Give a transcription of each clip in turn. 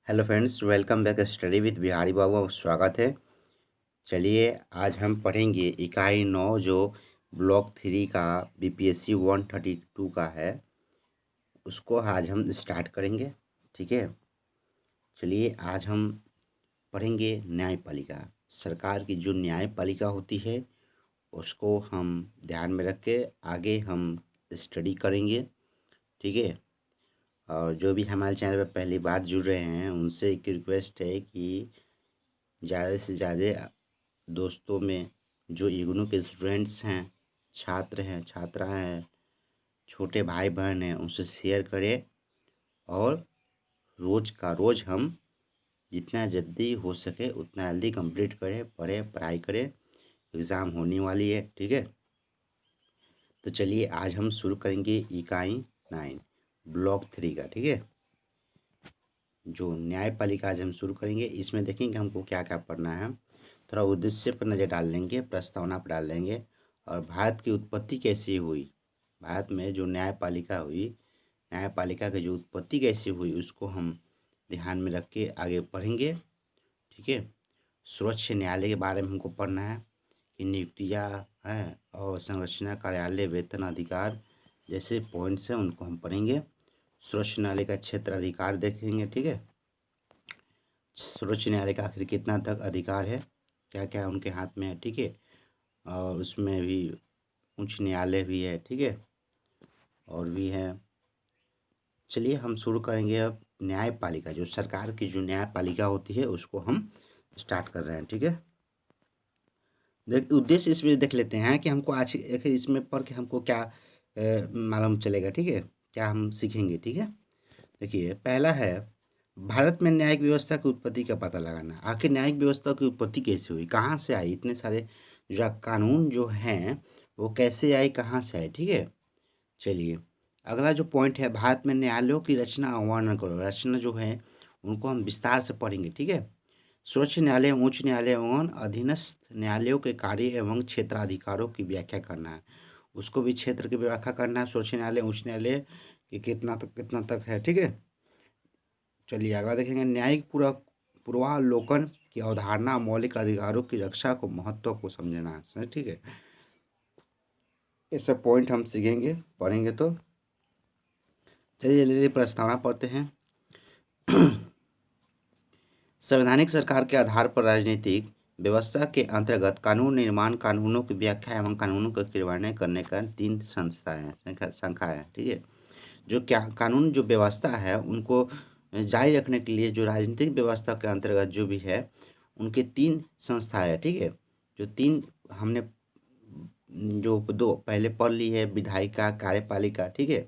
Hello friends, welcome back study with Bihari Babu. स्वागत है। चलिए आज हम पढ़ेंगे इकाई 9 जो ब्लॉक 3 का बीपीएससी 132 का है, उसको आज हम स्टार्ट करेंगे। ठीक है, चलिए आज हम पढ़ेंगे न्यायपालिका। सरकार की जो न्यायपालिका होती है उसको हम ध्यान में रख के आगे हम स्टडी करेंगे। ठीक है, और जो भी हमारे चैनल पर पहली बार जुड़ रहे हैं उनसे एक रिक्वेस्ट है कि ज़्यादा से ज़्यादा दोस्तों में जो इग्नू के स्टूडेंट्स हैं, छात्र हैं, छात्राएं हैं, छोटे भाई बहन हैं, उनसे शेयर करें। और रोज़ का रोज़ हम जितना जल्दी हो सके उतना जल्दी कंप्लीट करें, पढ़ें, पढ़ाई करें। एग्ज़ाम होने वाली है। ठीक है, तो चलिए आज हम शुरू करेंगे इकाई 9 ब्लॉक 3 का। ठीक है, जो न्यायपालिका आज हम शुरू करेंगे, इसमें देखेंगे हमको क्या क्या पढ़ना है। थोड़ा उद्देश्य पर नज़र डाल लेंगे, प्रस्तावना पर डाल देंगे, और भारत की उत्पत्ति कैसे हुई, भारत में जो न्यायपालिका हुई, न्यायपालिका की जो उत्पत्ति कैसे हुई उसको हम ध्यान में रख के आगे पढ़ेंगे। ठीक है, सर्वोच्च न्यायालय के बारे में हमको पढ़ना है कि नियुक्तियाँ हैं और संरचना, कार्यालय, वेतन, अधिकार जैसे पॉइंट्स हैं उनको हम पढ़ेंगे। सर्वोच्च न्यायालय का क्षेत्र अधिकार देखेंगे। ठीक है, सर्वोच्च न्यायालय का आखिर कितना तक अधिकार है, क्या क्या उनके हाथ में है। ठीक है, और उसमें भी उच्च न्यायालय भी है। ठीक है, और भी है। चलिए हम शुरू करेंगे अब न्यायपालिका, जो सरकार की जो न्यायपालिका होती है उसको हम स्टार्ट कर रहे हैं। ठीक है, देख उद्देश्य इसमें देख लेते हैं कि हमको आज आखिर इसमें पढ़ के हमको क्या मालूम चलेगा। ठीक है, क्या हम सीखेंगे। ठीक है, देखिए पहला है भारत में न्यायिक व्यवस्था की उत्पत्ति का पता लगाना। आखिर न्यायिक व्यवस्था की उत्पत्ति कैसे हुई, कहाँ से आई, इतने सारे जो कानून जो हैं वो कैसे आए, कहाँ से आए। ठीक है, चलिए अगला जो पॉइंट है, भारत में न्यायालयों की रचना और वर्णन करो। रचना जो है उनको हम विस्तार से पढ़ेंगे। ठीक है, सर्वोच्च न्यायालय, उच्च न्यायालय एवं अधीनस्थ न्यायालयों के कार्य एवं क्षेत्राधिकारों की व्याख्या करना है, उसको भी क्षेत्र की व्याख्या करना है। सर्वोच्च न्यायालय, उच्च न्यायालय कि कितना तक है। ठीक है, चलिए आगे देखेंगे न्यायिक पूर्वावलोकन की अवधारणा, मौलिक अधिकारों की रक्षा को महत्व को समझना है। ठीक है, ये सब पॉइंट हम सीखेंगे, पढ़ेंगे। तो चलिए जल्दी प्रस्तावना पढ़ते हैं। संवैधानिक सरकार के आधार पर राजनीतिक व्यवस्था के अंतर्गत कानून निर्माण, कानूनों की व्याख्या एवं कानूनों का क्रियान्वयन करने का 3 संस्थाएं संख्या है। ठीक है, जो क्या कानून जो व्यवस्था है उनको जारी रखने के लिए जो राजनीतिक व्यवस्था के अंतर्गत जो भी है उनके 3 संस्थाएं है। ठीक है, जो 3 हमने जो 2 पहले पढ़ ली है, विधायिका, कार्यपालिका। ठीक है,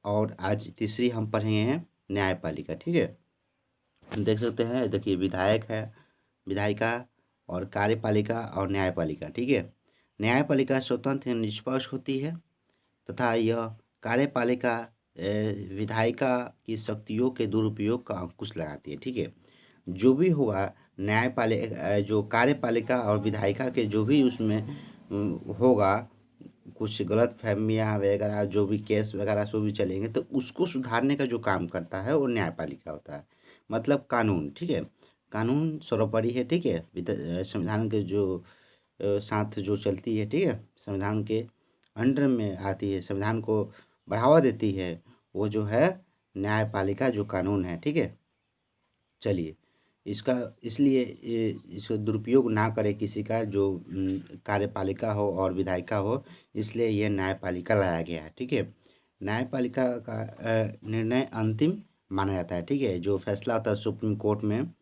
और आज तीसरी हम पढ़ेंगे हैं न्यायपालिका। ठीक है, देख सकते हैं, देखिए विधायक है, विधायिका और कार्यपालिका और न्यायपालिका। ठीक है, न्यायपालिका स्वतंत्र एवं निष्पक्ष होती है तथा यह कार्यपालिका विधायिका की शक्तियों के दुरुपयोग का अंकुश लगाती है। ठीक है, जो भी होगा न्यायपालिका, जो कार्यपालिका और विधायिका के जो भी उसमें होगा, कुछ गलत फहमियाँ वगैरह जो भी केस वगैरह जो भी चलेंगे तो उसको सुधारने का जो काम करता है वो न्यायपालिका होता है। मतलब कानून। ठीक है, कानून सर्वोपरि है। ठीक है, संविधान के जो साथ जो चलती है। ठीक है, संविधान के अंडर में आती है, संविधान को बढ़ावा देती है, वो जो है न्यायपालिका जो कानून है। ठीक है, चलिए इसका इसलिए इसको दुरुपयोग ना करे किसी का, जो कार्यपालिका हो और विधायिका हो, इसलिए ये न्यायपालिका लाया गया है। ठीक है, न्यायपालिका का निर्णय अंतिम माना जाता है। ठीक है, जो फैसला होता है सुप्रीम कोर्ट में,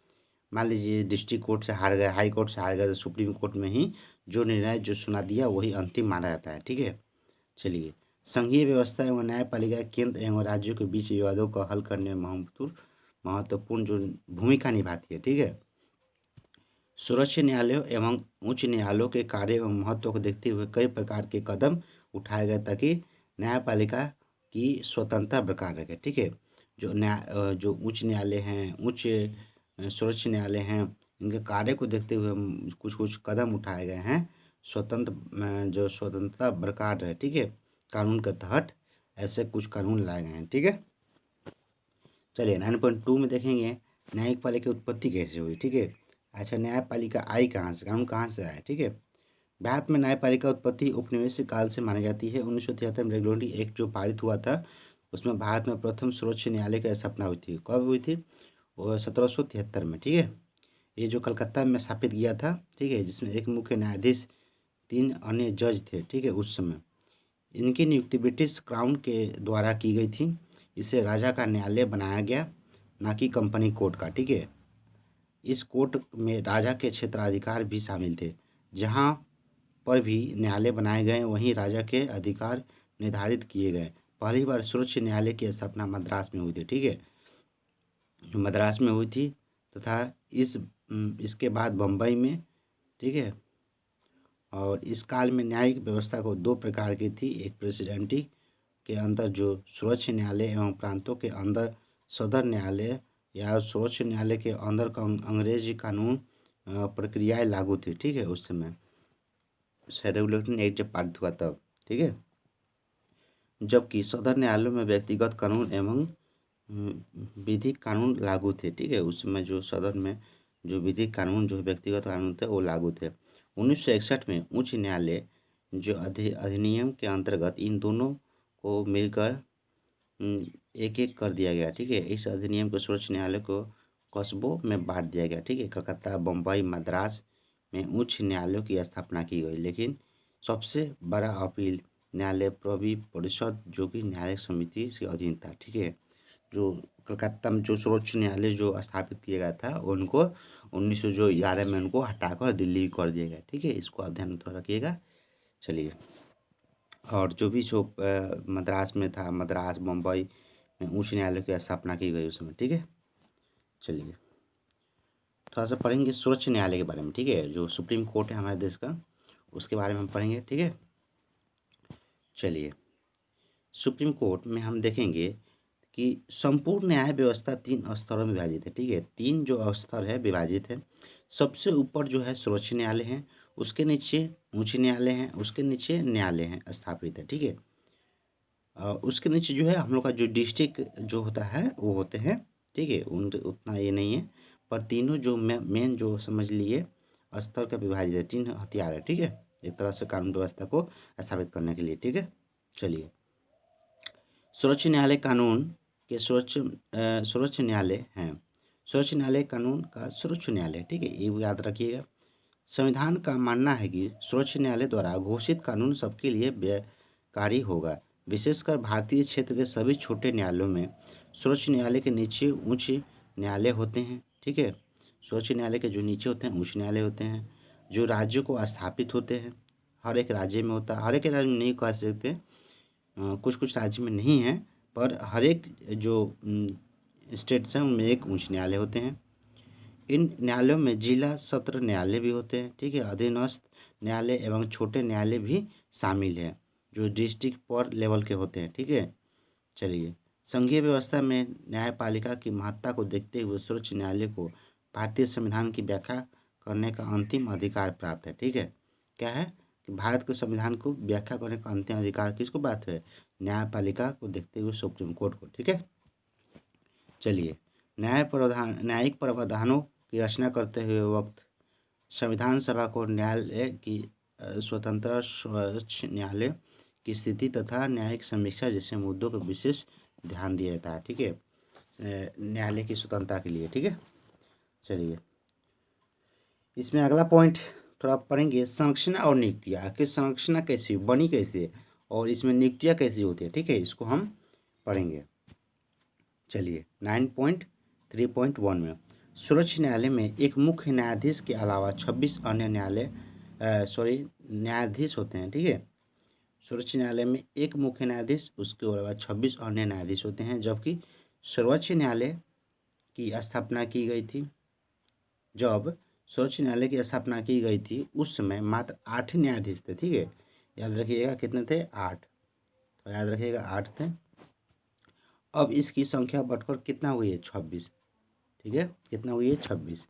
मान लीजिए डिस्ट्रिक्ट कोर्ट से हार गए, हाई कोर्ट से हार गए, तो सुप्रीम कोर्ट में ही जो निर्णय जो सुना दिया वही अंतिम माना जाता है। ठीक है, चलिए संघीय व्यवस्था एवं न्यायपालिका केंद्र एवं राज्यों के बीच विवादों को हल करने में महत्वपूर्ण जो भूमिका निभाती है। ठीक है, सर्वोच्च न्यायालयों एवं उच्च न्यायालयों के कार्य एवं महत्व को देखते हुए कई प्रकार के कदम उठाए गए ताकि न्यायपालिका की स्वतंत्रता बरकरार रहे। ठीक है, जो उच्च न्यायालय हैं, सर्वोच्च न्यायालय हैं, इनके कार्य को देखते हुए कुछ कुछ कदम उठाए गए हैं, जो स्वतंत्रता बरकरार रहे। ठीक है, कानून के तहत ऐसे कुछ कानून लाए गए हैं। ठीक है, चलिए 9.2 में देखेंगे न्यायपालिका की उत्पत्ति कैसे हुई। ठीक है, अच्छा न्यायपालिका आई कहाँ से, कानून कहाँ से आया। ठीक है, भारत में न्यायपालिका उत्पत्ति उपनिवेशिक काल से मानी जाती है। 1973 में रेगुलेटरी एक्ट जो पारित हुआ था उसमें भारत में प्रथम सर्वोच्च न्यायालय की स्थापना हुई थी। कब हुई थी? वो 1773 में। ठीक है, ये जो कलकत्ता में स्थापित किया था। ठीक है, जिसमें एक मुख्य न्यायाधीश 3 अन्य जज थे। ठीक है, उस समय इनकी नियुक्ति ब्रिटिश क्राउन के द्वारा की गई थी। इसे राजा का न्यायालय बनाया गया, ना कि कंपनी कोर्ट का। ठीक है, इस कोर्ट में राजा के क्षेत्राधिकार भी शामिल थे। जहाँ पर भी न्यायालय बनाए गए वहीं राजा के अधिकार निर्धारित किए गए। पहली बार सर्वोच्च न्यायालय की स्थापना मद्रास में हुई थी। ठीक है, मद्रास में हुई थी तथा इसके बाद बम्बई में। ठीक है, और इस काल में न्यायिक व्यवस्था को 2 प्रकार की थी। एक प्रेसिडेंटी के अंदर जो सर्वोच्च न्यायालय एवं प्रांतों के अंदर सदर न्यायालय या सर्वोच्च न्यायालय के अंदर का अंग्रेजी कानून प्रक्रियाएं लागू थी। ठीक है, उस समय रेगुलेटरी एक्ट जब पारित हुआ तब। ठीक है, जबकि सदर न्यायालयों में व्यक्तिगत कानून एवं विधिक कानून लागू थे। ठीक है, उस समय जो सदन में जो विधिक कानून जो व्यक्तिगत कानून थे वो लागू थे। 1961 में उच्च न्यायालय जो अधिनियम के अंतर्गत इन दोनों को मिलकर एक एक कर दिया गया। ठीक है, इस अधिनियम को सर्वोच्च न्यायालय को कस्बों में बांट दिया गया। ठीक है, कलकत्ता, बम्बई, मद्रास में उच्च न्यायालयों की स्थापना की गई। लेकिन सबसे बड़ा अपील न्यायालय प्रवी परिषद जो कि न्यायिक समिति के अधीन था। ठीक है, जो कलकत्ता में जो सर्वोच्च न्यायालय जो स्थापित किया गया था उनको 1911 में उनको हटाकर दिल्ली कर दिया गया। ठीक है, इसको आप ध्यान में थोड़ा रखिएगा। चलिए, और जो भी जो मद्रास में था, मद्रास बम्बई में उच्च न्यायालय की स्थापना की गई उस समय। ठीक है, चलिए थोड़ा सा पढ़ेंगे सर्वोच्च न्यायालय के बारे में। ठीक है, जो सुप्रीम कोर्ट है हमारे देश का उसके बारे में हम पढ़ेंगे। ठीक है, चलिए सुप्रीम कोर्ट में हम देखेंगे कि संपूर्ण न्याय व्यवस्था 3 स्तरों में विभाजित है। ठीक है, 3 जो स्तर है विभाजित है। सबसे ऊपर जो है सर्वोच्च न्यायालय है, उसके नीचे उच्च न्यायालय है, उसके नीचे न्यायालय है स्थापित है। ठीक है, उसके नीचे जो है हम लोग का जो डिस्ट्रिक्ट जो होता है वो होते हैं। ठीक है, उतना ये नहीं है, पर तीनों जो मेन जो समझ लिए स्तर का विभाजित है। 3 हथियार है। ठीक है, एक तरह से कानून व्यवस्था को स्थापित करने के लिए। ठीक है, चलिए सर्वोच्च न्यायालय कानून के सर्वोच्च न्यायालय हैं। सर्वोच्च न्यायालय कानून का सर्वोच्च न्यायालय। ठीक है, ये याद रखिएगा। संविधान का मानना है कि सर्वोच्च न्यायालय द्वारा घोषित कानून सबके लिए व्यवहारिक होगा। विशेषकर भारतीय क्षेत्र के सभी छोटे न्यायालयों में सर्वोच्च न्यायालय के नीचे उच्च न्यायालय होते हैं। ठीक है, सर्वोच्च न्यायालय के जो नीचे होते हैं उच्च न्यायालय होते हैं, जो राज्यों को स्थापित होते हैं। हर एक राज्य में होता है, हर एक राज्य में नहीं कह सकते, कुछ कुछ राज्य में नहीं है, पर हर एक जो स्टेट्स हैं उनमें एक उच्च न्यायालय होते हैं। इन न्यायालयों में जिला सत्र न्यायालय भी होते हैं। ठीक है, अधीनस्थ न्यायालय एवं छोटे न्यायालय भी शामिल हैं जो डिस्ट्रिक्ट पर लेवल के होते हैं। ठीक है, चलिए संघीय व्यवस्था में न्यायपालिका की महत्ता को देखते हुए सर्वोच्च न्यायालय को भारतीय संविधान की व्याख्या करने का अंतिम अधिकार प्राप्त है। ठीक है, क्या है कि भारत के संविधान को व्याख्या करने का अंतिम अधिकार किसको बात है? न्यायपालिका को देखते हुए सुप्रीम कोर्ट को। ठीक है, चलिए न्यायिक प्रावधानों की रचना करते हुए वक्त संविधान सभा को न्यायालय की स्वतंत्रता, सर्वोच्च न्यायालय की स्थिति तथा न्यायिक समीक्षा जैसे मुद्दों को विशेष ध्यान दिया जाता है। ठीक है, न्यायालय की स्वतंत्रता के लिए। ठीक है, चलिए इसमें अगला पॉइंट थोड़ा पढ़ेंगे, संरचना और नियुक्तियाँ। आखिर संरचना कैसी बनी, कैसे, और इसमें नियुक्तियाँ कैसी होती है। ठीक है, इसको हम पढ़ेंगे। चलिए 9.3.1 में सर्वोच्च न्यायालय में एक मुख्य न्यायाधीश के अलावा 26 अन्य न्यायाधीश होते हैं। ठीक है, सर्वोच्च न्यायालय में एक मुख्य न्यायाधीश, उसके अलावा 26 अन्य न्यायाधीश होते हैं। जबकि सर्वोच्च न्यायालय की स्थापना की गई थी, जब सर्वोच्च न्यायालय की स्थापना की गई थी उस समय मात्र 8 न्यायाधीश थे। ठीक है, याद रखिएगा कितने थे? 8। तो याद रखिएगा 8 थे। अब इसकी संख्या बढ़कर कितना हुई है? 26। ठीक है, कितना हुई है? 26।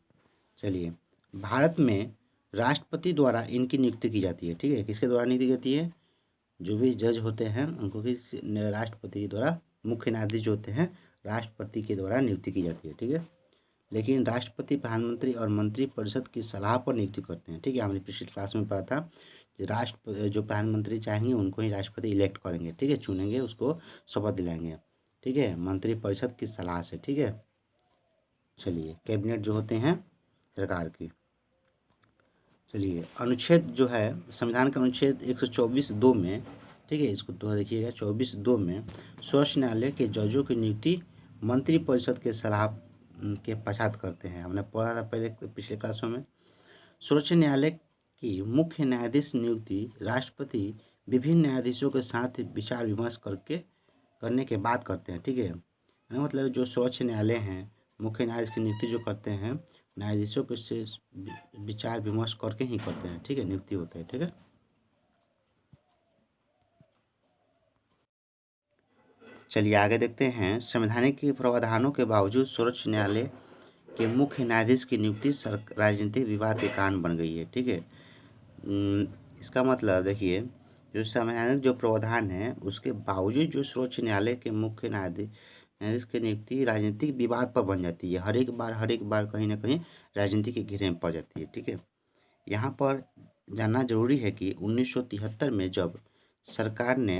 चलिए भारत में राष्ट्रपति द्वारा इनकी नियुक्ति की जाती है। ठीक है, किसके द्वारा नियुक्ति की जाती है? जो भी जज होते हैं उनको भी राष्ट्रपति के द्वारा, मुख्य न्यायाधीश जो होते हैं राष्ट्रपति के द्वारा नियुक्ति की जाती है। ठीक है, लेकिन राष्ट्रपति प्रधानमंत्री और मंत्रिपरिषद की सलाह पर नियुक्ति करते हैं। ठीक है, हमने पिछली क्लास में पढ़ा था कि जो प्रधानमंत्री चाहेंगे उनको ही राष्ट्रपति इलेक्ट करेंगे। ठीक है, चुनेंगे, उसको शपथ दिलाएंगे। ठीक है, मंत्रिपरिषद की सलाह से। ठीक है, चलिए, कैबिनेट जो होते हैं सरकार की। चलिए, अनुच्छेद जो है संविधान का अनुच्छेद 124(2) में, ठीक है, इसको तो देखिएगा, 24(2) में सर्वोच्च न्यायालय के जजों की नियुक्ति मंत्रिपरिषद के सलाह के पश्चात करते हैं। हमने पढ़ा था पहले पिछले क्लासों में। सर्वोच्च न्यायालय की मुख्य न्यायाधीश नियुक्ति राष्ट्रपति विभिन्न न्यायाधीशों के साथ विचार विमर्श करने के बाद करते हैं। ठीक है, मतलब जो सर्वोच्च न्यायालय हैं, मुख्य न्यायाधीश की नियुक्ति जो करते हैं, न्यायाधीशों के से विचार विमर्श करके ही करते हैं। ठीक है, नियुक्ति होता है। ठीक है, चलिए आगे देखते हैं। संवैधानिक प्रावधानों के बावजूद सर्वोच्च न्यायालय के मुख्य न्यायाधीश की नियुक्ति राजनीतिक विवाद के कारण बन गई है। ठीक है, इसका मतलब देखिए, जो संवैधानिक जो प्रावधान है उसके बावजूद जो सर्वोच्च न्यायालय के मुख्य न्यायाधीश की नियुक्ति राजनीतिक विवाद पर बन जाती है। हर एक बार कहीं ना कहीं राजनीति के घेरे में पड़ जाती है। ठीक है, यहाँ पर जानना जरूरी है कि 1973 में जब सरकार ने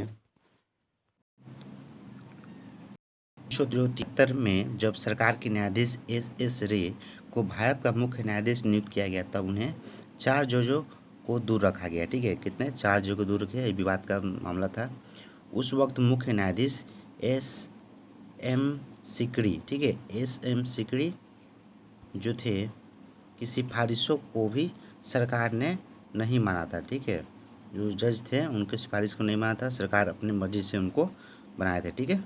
1973 में जब सरकार के न्यायाधीश एस रे को भारत का मुख्य न्यायाधीश नियुक्त किया गया, तब उन्हें 4 जजों को दूर रखा गया। ठीक है, कितने? 4 जजों को दूर रखे। ये विवाद का मामला था। उस वक्त मुख्य न्यायाधीश एस.एम. सीकरी, ठीक है, एस.एम. सीकरी जो थे, की सिफारिशों को भी सरकार ने नहीं माना था। ठीक है, जो जज थे उनके सिफारिश को नहीं माना था, सरकार अपनी मर्जी से उनको बनाए थे। ठीक है,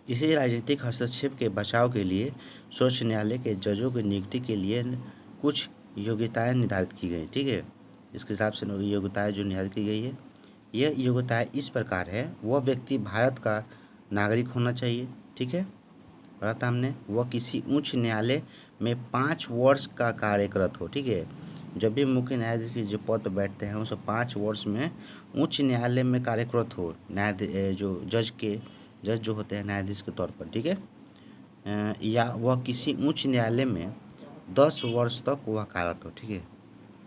इसी राजनीतिक हस्तक्षेप के बचाव के लिए सर्वोच्च न्यायालय के जजों की नियुक्ति के लिए कुछ योग्यताएं निर्धारित की गई। ठीक है, इसके हिसाब से योग्यताएं जो निर्धारित की गई है, यह योग्यताएं इस प्रकार है। वह व्यक्ति भारत का नागरिक होना चाहिए। ठीक है, पढ़ा था हमने। वह किसी उच्च न्यायालय में 5 वर्ष का कार्यरत हो। ठीक है, जब भी मुख्य न्यायाधीश के जो पद पर बैठते हैं उसे 5 वर्ष में उच्च न्यायालय में कार्यरत हो, जो जज जो होते हैं न्यायाधीश के तौर पर। ठीक है, या वह किसी उच्च न्यायालय में 10 वर्ष तक वकालत हो। ठीक है,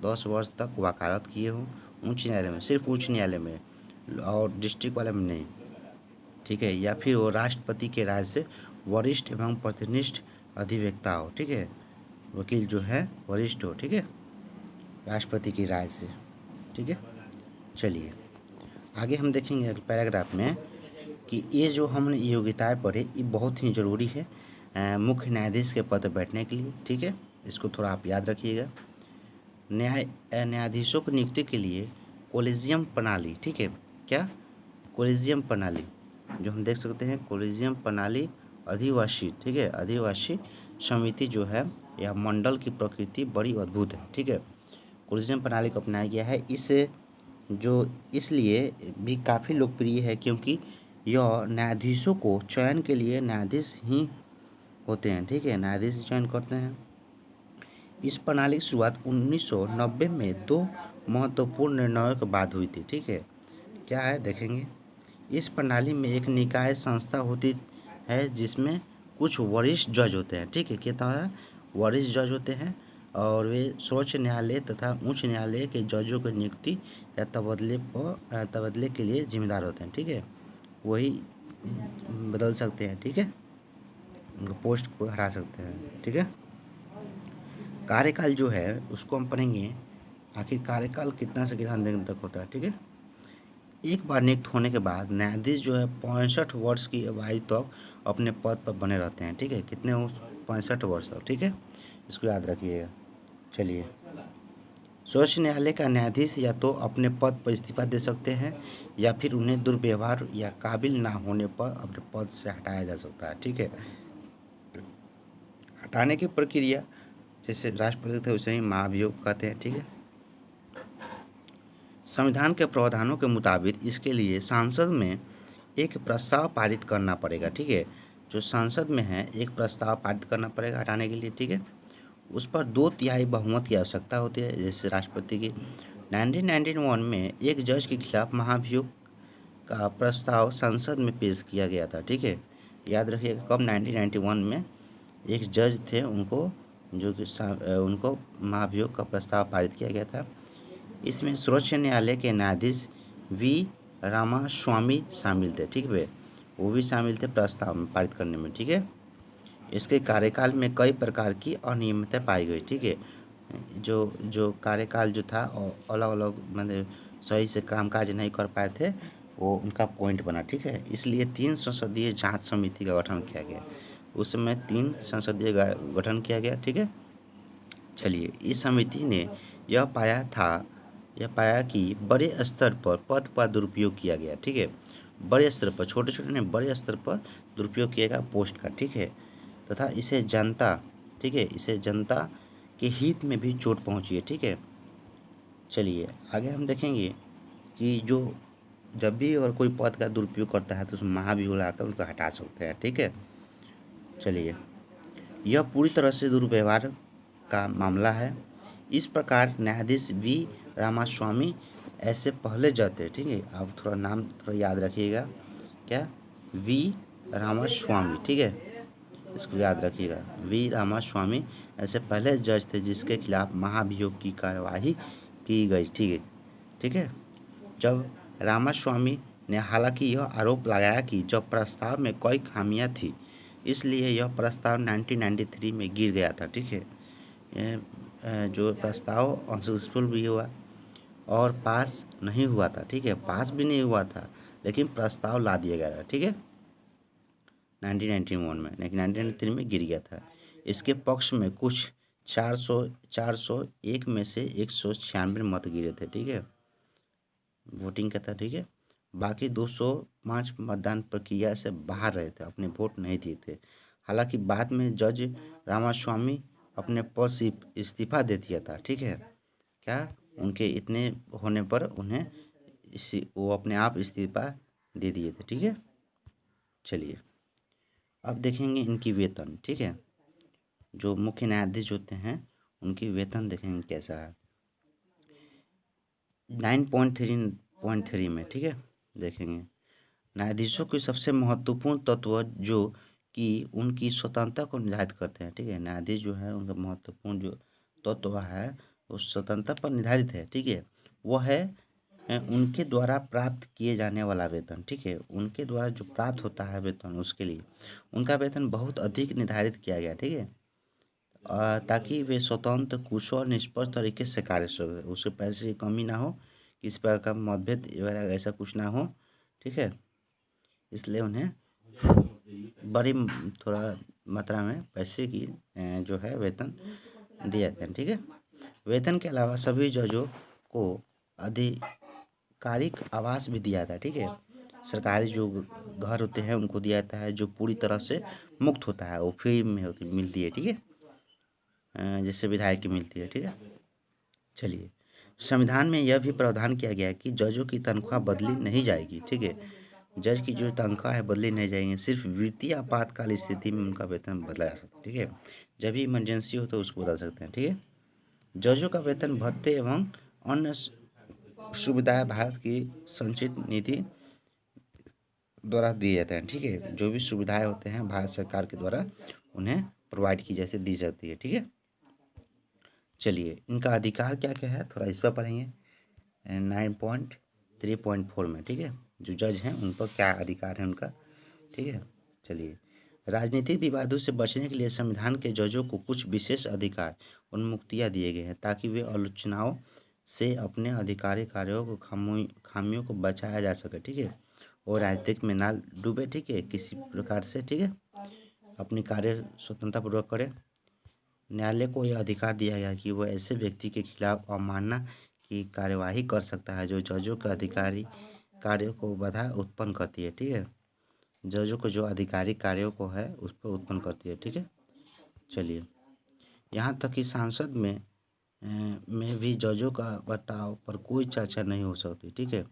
10 वर्ष तक वकालत किए हों उच्च न्यायालय में, सिर्फ उच्च न्यायालय में और डिस्ट्रिक्ट वाले में नहीं। ठीक है, या फिर वो राष्ट्रपति के राय से वरिष्ठ एवं प्रतिनिष्ठ अधिवक्ता हो। ठीक है, वकील जो है वरिष्ठ हो। ठीक है, राष्ट्रपति की राय से। ठीक है, चलिए आगे हम देखेंगे पैराग्राफ में कि ये जो हमने योग्यताएं पढ़े ये बहुत ही ज़रूरी है मुख्य न्यायाधीश के पद पर बैठने के लिए। ठीक है, इसको थोड़ा आप याद रखिएगा। न्यायाधीशों की नियुक्ति के लिए कोलेजियम प्रणाली, ठीक है, क्या? कोलेजियम प्रणाली जो हम देख सकते हैं, कोलेजियम प्रणाली अधिवासी, ठीक है, अधिवासी समिति जो है या मंडल की प्रकृति बड़ी अद्भुत है। ठीक है, कोलेजियम प्रणाली को अपनाया गया है। इसलिए भी काफ़ी लोकप्रिय है क्योंकि यह न्यायाधीशों को चयन के लिए न्यायाधीश ही होते हैं। ठीक है, न्यायाधीश चयन करते हैं। इस प्रणाली की शुरुआत 1990 में 2 महत्वपूर्ण निर्णयों के बाद हुई थी। ठीक है, क्या है देखेंगे। इस प्रणाली में एक निकाय संस्था होती है जिसमें कुछ वरिष्ठ जज होते हैं। ठीक है, क्या है? वरिष्ठ जज होते हैं और वे सर्वोच्च न्यायालय तथा उच्च न्यायालय के जजों की नियुक्ति या तबादले के लिए जिम्मेदार होते हैं। ठीक है, वही बदल सकते हैं। ठीक है, उनको पोस्ट को हटा सकते हैं। ठीक है, कार्यकाल जो है उसको हम पढ़ेंगे, आखिर कार्यकाल कितना से कितना दिन तक होता है। ठीक है, एक बार नियुक्त होने के बाद न्यायाधीश जो है 65 वर्ष की आयु तक अपने पद पर बने रहते हैं। ठीक है, कितने? 65 वर्ष तक। ठीक है, इसको याद रखिएगा। चलिए, सर्वोच्च न्यायालय का न्यायाधीश या तो अपने पद पर इस्तीफा दे सकते हैं या फिर उन्हें दुर्व्यवहार या काबिल ना होने पर अपने पद से हटाया जा सकता है। ठीक है, हटाने की प्रक्रिया जैसे राष्ट्रपति थे उसे ही महाभियोग कहते हैं। ठीक है, संविधान के प्रावधानों के मुताबिक इसके लिए संसद में एक प्रस्ताव पारित करना पड़ेगा। ठीक है, जो संसद में है एक प्रस्ताव पारित करना पड़ेगा हटाने के लिए। ठीक है, उस पर 2/3 बहुमत की आवश्यकता होती है, जैसे राष्ट्रपति की। 1991 में एक जज के खिलाफ महाभियोग का प्रस्ताव संसद में पेश किया गया था। ठीक है, याद रखिएगा कब 1991 में एक जज थे उनको जो कि उनको महाभियोग का प्रस्ताव पारित किया गया था। इसमें सर्वोच्च न्यायालय के न्यायाधीश वी रामास्वामी शामिल थे, ठीक है, वो भी शामिल थे प्रस्ताव में पारित करने में, ठीक है। इसके कार्यकाल में कई प्रकार की अनियमितता पाई गई, ठीक है। जो जो कार्यकाल जो था अलग अलग मतलब सही से कामकाज नहीं कर पाए थे, वो उनका पॉइंट बना, ठीक है। इसलिए 3 संसदीय जांच समिति का गठन किया गया। उस समय 3 संसदीय गठन किया गया, ठीक है। चलिए, इस समिति ने यह पाया कि बड़े स्तर पर पद का दुरुपयोग किया गया, ठीक है। बड़े स्तर पर, छोटे छोटे नहीं, बड़े स्तर पर दुरुपयोग किया गया पोस्ट का, ठीक है। तथा इसे जनता, ठीक है, इसे जनता के हित में भी चोट पहुंची है, ठीक है। चलिए आगे हम देखेंगे कि जो जब भी अगर कोई पद का दुरुपयोग करता है तो उस महाभियोग लाकर उसको हटा सकते हैं, ठीक है। चलिए, यह पूरी तरह से दुर्व्यवहार का मामला है। इस प्रकार न्यायाधीश वी रामास्वामी ऐसे पहले जज थे, ठीक है। आप थोड़ा नाम थोड़ा याद रखिएगा, क्या, वी रामास्वामी, ठीक है, इसको याद रखिएगा। वी रामास्वामी ऐसे पहले जज थे जिसके खिलाफ महाभियोग की कार्यवाही की गई, ठीक है, ठीक है। जब रामास्वामी ने हालांकि यह आरोप लगाया कि जब प्रस्ताव में कई खामियां थी, इसलिए यह प्रस्ताव 1993 में गिर गया था, ठीक है। जो प्रस्ताव अनसक्सेसफुल भी हुआ और पास नहीं हुआ था, ठीक है, पास भी नहीं हुआ था, लेकिन प्रस्ताव ला दिया गया था, ठीक है, 1991 में, लेकिन 1993 में गिर गया था। इसके पक्ष में कुछ 401 में से 196 मत गिरे थे, ठीक है, वोटिंग का था, ठीक है। बाकी 205 मतदान प्रक्रिया से बाहर रहे थे, अपने वोट नहीं दिए थे। हालांकि बाद में जज रामास्वामी अपने पद से इस्तीफा दे दिया था, ठीक है। क्या, उनके इतने होने पर उन्हें वो अपने आप इस्तीफा दे दिए थे, ठीक है। चलिए, अब देखेंगे इनकी वेतन, ठीक है। जो मुख्य न्यायाधीश होते हैं उनकी वेतन देखेंगे कैसा है 9.3 में, ठीक है, देखेंगे। न्यायाधीशों के सबसे महत्वपूर्ण तत्व जो कि उनकी स्वतंत्रता को निर्धारित करते हैं, ठीक है। न्यायाधीश जो है उनका महत्वपूर्ण जो तत्व है वो स्वतंत्रता पर निर्धारित है, ठीक है। वह है उनके द्वारा प्राप्त किए जाने वाला वेतन, ठीक है। उनके द्वारा जो प्राप्त होता है वेतन, उसके लिए उनका वेतन बहुत अधिक निर्धारित किया गया, ठीक है, ताकि वे स्वतंत्र, कुशल और निष्पक्ष तरीके से कार्य कर, उसके पैसे की कमी ना हो, किसी प्रकार का मतभेद वगैरह ऐसा कुछ ना हो, ठीक है। इसलिए उन्हें बड़ी थोड़ा मात्रा में पैसे की जो है वेतन दिए जाते हैं, ठीक है। वेतन के अलावा सभी जजों को आधिकारिक आवास भी दिया जाता है, ठीक है। सरकारी जो घर होते हैं उनको दिया जाता है, जो पूरी तरह से मुक्त होता है, वो फ्री में मिलती है, ठीक है, जिससे विधायक की मिलती है, ठीक है। चलिए, संविधान में यह भी प्रावधान किया गया है कि जजों की तनख्वाह बदली नहीं जाएगी, ठीक है। जज की जो तनख्वाह है बदली नहीं जाएंगी, सिर्फ वित्तीय आपातकाल स्थिति में उनका वेतन बदला जा सकता है, ठीक है। जब भी इमरजेंसी हो तो उसको बदल सकते हैं, ठीक है। जजों का वेतन भत्ते एवं अन्य सुविधाएं भारत की संचित निधि द्वारा दिए जाते हैं, ठीक है। जो भी सुविधाएं होते हैं भारत सरकार के द्वारा उन्हें प्रोवाइड की जैसे दी जाती है, ठीक है। चलिए, इनका अधिकार क्या क्या है थोड़ा इस पर पढ़ेंगे 9.3.4 में, ठीक है। जो जज हैं उन पर क्या अधिकार है उनका, ठीक है। चलिए, राजनीतिक विवादों से बचने के लिए संविधान के जजों को कुछ विशेष अधिकार उन्मुक्तियाँ दिए गए हैं ताकि वे आलोचनाओं से अपने अधिकारी कार्यों को खामियों को बचाया जा सके, ठीक है, और राजनीतिक में ना डूबे, ठीक है, किसी प्रकार से, ठीक है, अपनी कार्य स्वतंत्रतापूर्वक करें। न्यायालय को यह अधिकार दिया गया कि वह ऐसे व्यक्ति के खिलाफ अवमानना की कार्यवाही कर सकता है जो जजों के अधिकारी कार्यों को बाधा उत्पन्न करती है, ठीक है। जजों को जो आधिकारिक कार्यों को है उस पर उत्पन्न करती है, ठीक है। चलिए, यहाँ तक कि सांसद में भी जजों का बर्ताव पर कोई चर्चा नहीं हो सकती, ठीक है,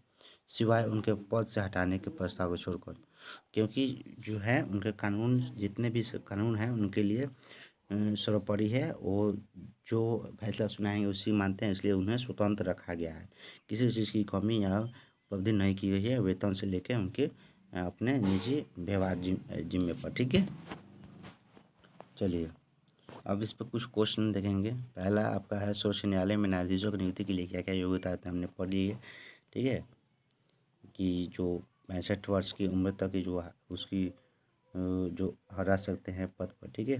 सिवाय उनके पद से हटाने के प्रस्ताव को छोड़कर, क्योंकि जो है उनके कानून, जितने भी कानून हैं उनके लिए सर्वोपरि है, वो जो फैसला सुनाएंगे उसी मानते हैं, इसलिए उन्हें स्वतंत्र रखा गया है। किसी चीज़ की कमी या उपलब्धि नहीं की गई है वेतन से लेकर उनके अपने निजी व्यवहार जिम्मे पर। ठीक है, चलिए अब इस पर कुछ क्वेश्चन देखेंगे। पहला आपका है सर्वोच्च न्यायालय में न्यायाधीशों की नियुक्ति के लिए क्या क्या योग्यता है, तो हमने पढ़ ली है। ठीक है, कि जो 65 वर्ष की उम्र तक की जो उसकी जो हरा सकते हैं पद पर। ठीक है,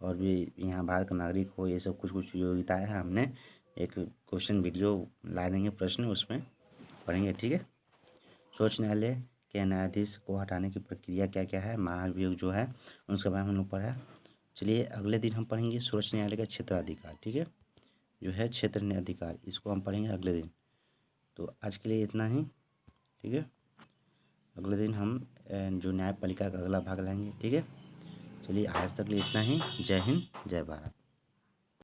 और भी यहाँ भारत का नागरिक हो, ये सब कुछ कुछ योग्यताएं हैं। हमने एक क्वेश्चन वीडियो ला देंगे, प्रश्न उसमें पढ़ेंगे। ठीक है, सर्वोच्च न्यायालय के न्यायाधीश को हटाने की प्रक्रिया क्या क्या है, महाभियोग जो है उनके बारे में हम लोग पढ़ा। चलिए अगले दिन हम पढ़ेंगे सर्वोच्च न्यायालय का क्षेत्राधिकार। ठीक है, जो है क्षेत्र न्यायाधिकार, इसको हम पढ़ेंगे अगले दिन। तो आज के लिए इतना ही। ठीक है, अगले दिन हम जो न्यायपालिका का अगला भाग लाएंगे। ठीक है, चलिए आज तक लिए इतना ही। जय हिंद, जय भारत।